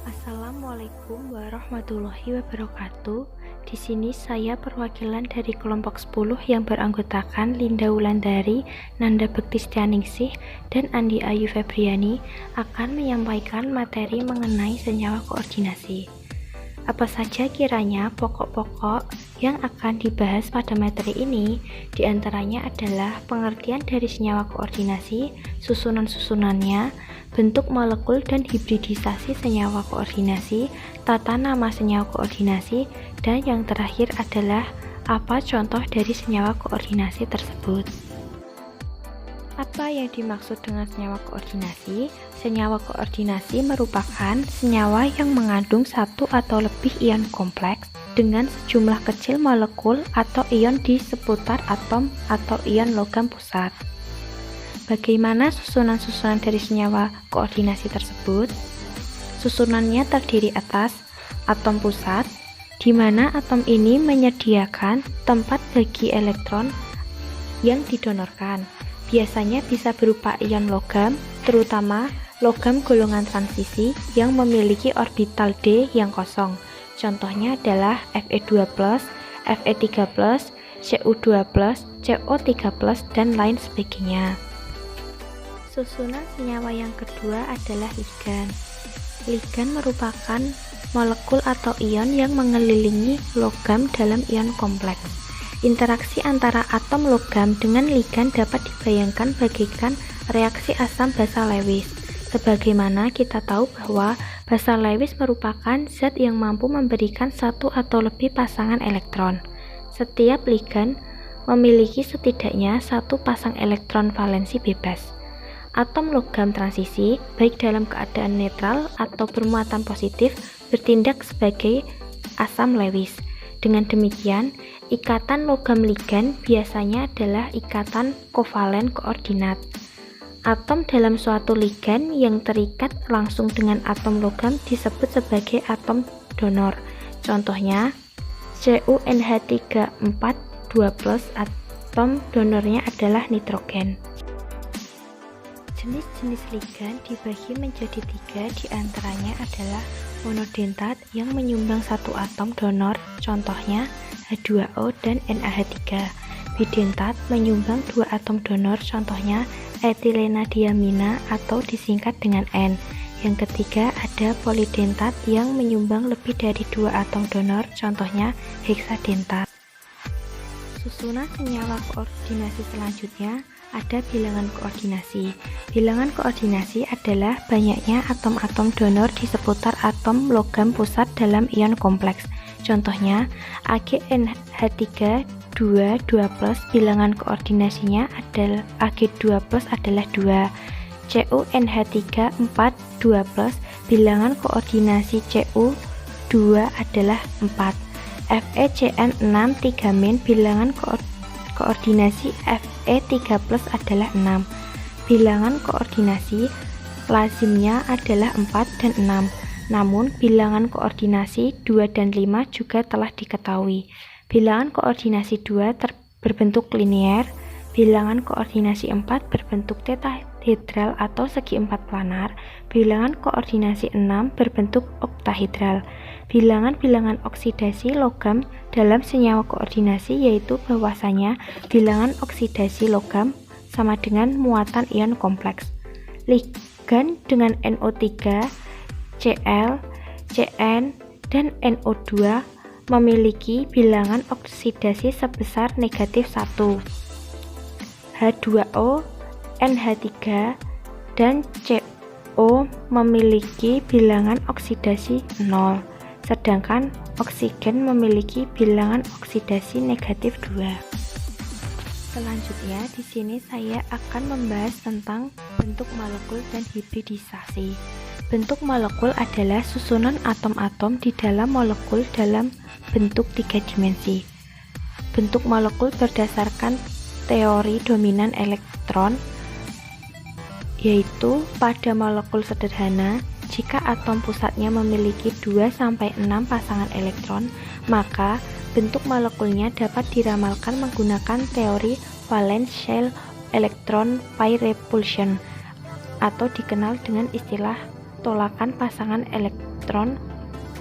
Assalamualaikum warahmatullahi wabarakatuh. Di sini saya perwakilan dari kelompok 10 yang beranggotakan Linda Wulandari, Nanda Bektistianingsih, dan Andi Ayu Febriani akan menyampaikan materi mengenai senyawa koordinasi. Apa saja kiranya pokok-pokok yang akan dibahas pada materi ini? Di antaranya adalah pengertian dari senyawa koordinasi, susunan-susunannya, bentuk molekul dan hibridisasi senyawa koordinasi, tata nama senyawa koordinasi, dan yang terakhir adalah apa contoh dari senyawa koordinasi tersebut. Apa yang dimaksud dengan senyawa koordinasi? Senyawa koordinasi merupakan senyawa yang mengandung satu atau lebih ion kompleks dengan sejumlah kecil molekul atau ion di seputar atom atau ion logam pusat. Bagaimana susunan-susunan dari senyawa koordinasi tersebut? Susunannya terdiri atas atom pusat, di mana atom ini menyediakan tempat bagi elektron yang didonorkan. Biasanya bisa berupa ion logam, terutama logam golongan transisi yang memiliki orbital d yang kosong. Contohnya adalah Fe2+, Fe3+, Cu2+, Co3+, dan lain sebagainya. Susunan senyawa yang kedua adalah ligan. Ligan merupakan molekul atau ion yang mengelilingi logam dalam ion kompleks. Interaksi antara atom logam dengan ligan dapat dibayangkan bagaikan reaksi asam basa Lewis. Sebagaimana kita tahu bahwa basa Lewis merupakan zat yang mampu memberikan satu atau lebih pasangan elektron. Setiap ligan memiliki setidaknya satu pasang elektron valensi bebas. Atom logam transisi, baik dalam keadaan netral atau bermuatan positif, bertindak sebagai asam Lewis. Dengan demikian, ikatan logam ligan biasanya adalah ikatan kovalen koordinat. Atom dalam suatu ligan yang terikat langsung dengan atom logam disebut sebagai atom donor. Contohnya, CuNH3 4 2+, atom donornya adalah nitrogen. Jenis-jenis ligan dibagi menjadi 3, diantaranya adalah monodentat yang menyumbang satu atom donor, contohnya H2O dan NaH3. Bidentat menyumbang 2 atom donor, contohnya etilena diamina atau disingkat dengan N. Yang ketiga ada polidentat yang menyumbang lebih dari 2 atom donor, contohnya heksadentat. Susunan senyawa koordinasi selanjutnya ada bilangan koordinasi. Bilangan koordinasi adalah banyaknya atom-atom donor di seputar atom logam pusat dalam ion kompleks. Contohnya, AgNH3 2 2+, bilangan koordinasinya adalah Ag2+ adalah 2. CuNH3 4 2+, bilangan koordinasi Cu2 adalah 4. FeCN6 3-, bilangan koordinasi Fe3+ adalah 6. Bilangan koordinasi lazimnya adalah 4 dan 6. Namun, bilangan koordinasi 2 dan 5 juga telah diketahui. Bilangan koordinasi 2 berbentuk linier, bilangan koordinasi 4 berbentuk tetahedral atau segi empat planar, bilangan koordinasi 6 berbentuk oktahedral. Bilangan-bilangan oksidasi logam dalam senyawa koordinasi yaitu bahwasanya bilangan oksidasi logam sama dengan muatan ion kompleks. Ligan dengan NO3, Cl, Cn, dan NO2 memiliki bilangan oksidasi sebesar negatif 1. H2O, NH3, dan CO memiliki bilangan oksidasi 0. Sedangkan oksigen memiliki bilangan oksidasi negatif 2. Selanjutnya, di sini saya akan membahas tentang bentuk molekul dan hibridisasi. Bentuk molekul adalah susunan atom-atom di dalam molekul dalam bentuk 3 dimensi. Bentuk molekul berdasarkan teori dominan elektron, yaitu pada molekul sederhana, jika atom pusatnya memiliki 2-6 pasangan elektron, maka bentuk molekulnya dapat diramalkan menggunakan teori valence shell electron pi repulsion atau dikenal dengan istilah tolakan pasangan elektron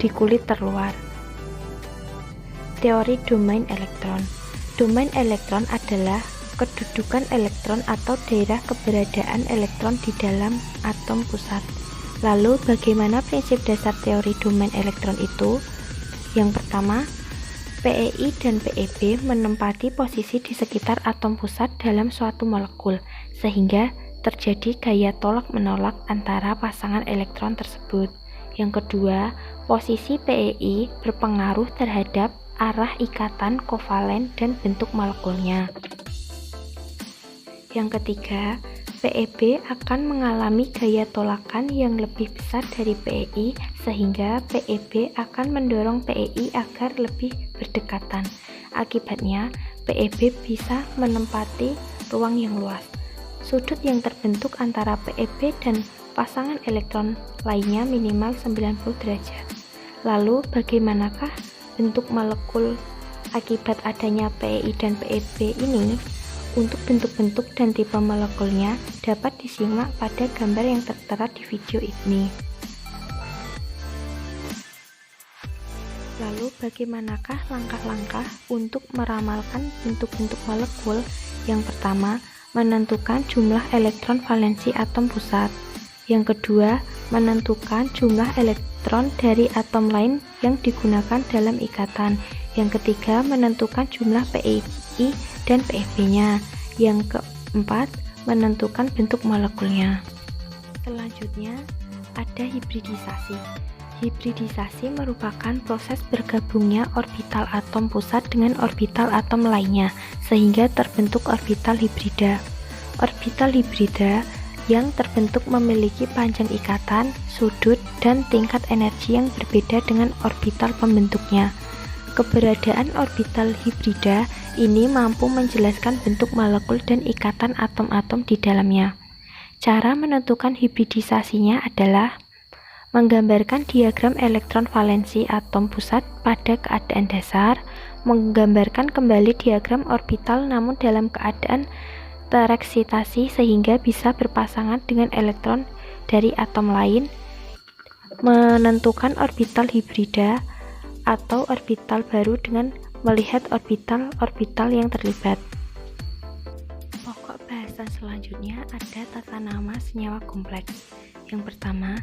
di kulit terluar. Teori domain elektron. Domain elektron adalah kedudukan elektron atau daerah keberadaan elektron di dalam atom pusat. Lalu bagaimana prinsip dasar teori domain elektron itu? Yang pertama, PeI dan PeB menempati posisi di sekitar atom pusat dalam suatu molekul, sehingga terjadi gaya tolak-menolak antara pasangan elektron tersebut. Yang kedua, posisi PeI berpengaruh terhadap arah ikatan kovalen dan bentuk molekulnya. Yang ketiga, PeB akan mengalami gaya tolakan yang lebih besar dari PeI, sehingga PeB akan mendorong PeI agar lebih berdekatan. Akibatnya, PeB bisa menempati ruang yang luas. Sudut yang terbentuk antara PeB dan pasangan elektron lainnya minimal 90 derajat. Lalu, bagaimanakah bentuk molekul akibat adanya PeI dan PeB ini? Untuk bentuk-bentuk dan tipe molekulnya dapat disimak pada gambar yang tertera di video ini. Lalu bagaimanakah langkah-langkah untuk meramalkan bentuk-bentuk molekul? Yang pertama, menentukan jumlah elektron valensi atom pusat. Yang kedua, menentukan jumlah elektron dari atom lain yang digunakan dalam ikatan. Yang ketiga, menentukan jumlah PeI dan PeB-nya. Yang keempat, menentukan bentuk molekulnya. Selanjutnya, ada hibridisasi. Hibridisasi merupakan proses bergabungnya orbital atom pusat dengan orbital atom lainnya, sehingga terbentuk orbital hibrida. Orbital hibrida yang terbentuk memiliki panjang ikatan, sudut, dan tingkat energi yang berbeda dengan orbital pembentuknya. Keberadaan orbital hibrida ini mampu menjelaskan bentuk molekul dan ikatan atom-atom di dalamnya. Cara menentukan hibridisasinya adalah menggambarkan diagram elektron valensi atom pusat pada keadaan dasar, menggambarkan kembali diagram orbital namun dalam keadaan tereksitasi sehingga bisa berpasangan dengan elektron dari atom lain, menentukan orbital hibrida atau orbital baru dengan melihat orbital-orbital yang terlibat. Pokok bahasan selanjutnya ada tata nama senyawa kompleks. Yang pertama,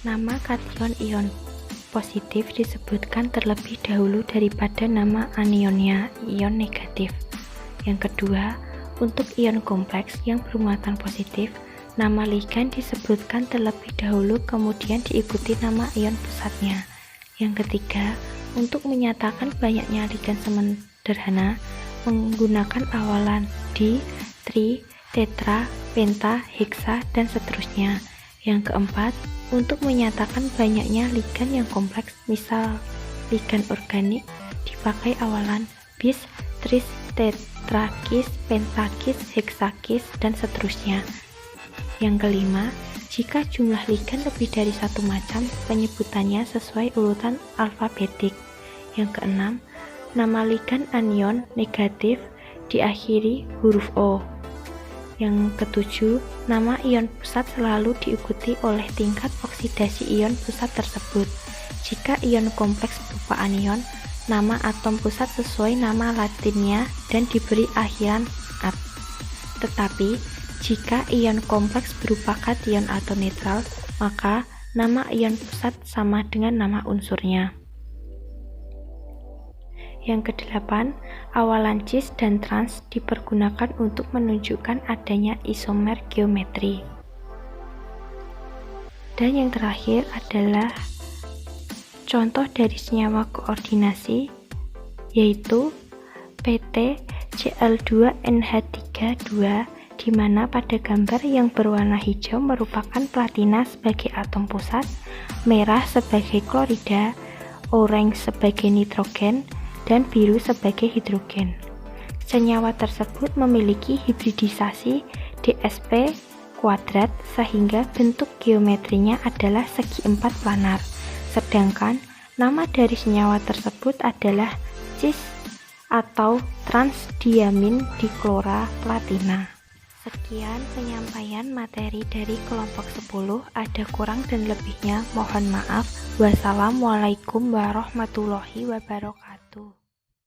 nama kation ion positif disebutkan terlebih dahulu daripada nama anionnya, ion negatif. Yang kedua, untuk ion kompleks yang bermuatan positif, nama ligan disebutkan terlebih dahulu kemudian diikuti nama ion pusatnya. Yang ketiga, untuk menyatakan banyaknya ligan sederhana menggunakan awalan di, tri, tetra, penta, heksa, dan seterusnya. Yang keempat, untuk menyatakan banyaknya ligan yang kompleks, misal ligan organik, dipakai awalan bis, tris, tetrakis, pentakis, heksakis, dan seterusnya. Yang kelima, jika jumlah ligan lebih dari satu macam, penyebutannya sesuai urutan alfabetik. Yang keenam, nama ligan anion negatif diakhiri huruf O. Yang ketujuh, nama ion pusat selalu diikuti oleh tingkat oksidasi ion pusat tersebut. Jika ion kompleks berupa anion, nama atom pusat sesuai nama latinnya dan diberi akhiran -at. Tetapi, jika ion kompleks berupa kation atau netral, maka nama ion pusat sama dengan nama unsurnya. Yang kedelapan, awalan cis dan trans dipergunakan untuk menunjukkan adanya isomer geometri. Dan yang terakhir adalah contoh dari senyawa koordinasi, yaitu PT Cl2NH32, di mana pada gambar yang berwarna hijau merupakan platina sebagai atom pusat, merah sebagai klorida, oranye sebagai nitrogen, dan biru sebagai hidrogen. Senyawa tersebut memiliki hibridisasi DsP kuadrat sehingga bentuk geometrinya adalah segi empat planar, sedangkan nama dari senyawa tersebut adalah cis atau transdiamin diklora platina. Sekian penyampaian materi dari kelompok 10. Ada kurang dan lebihnya mohon maaf. Wassalamualaikum warahmatullahi wabarakatuh.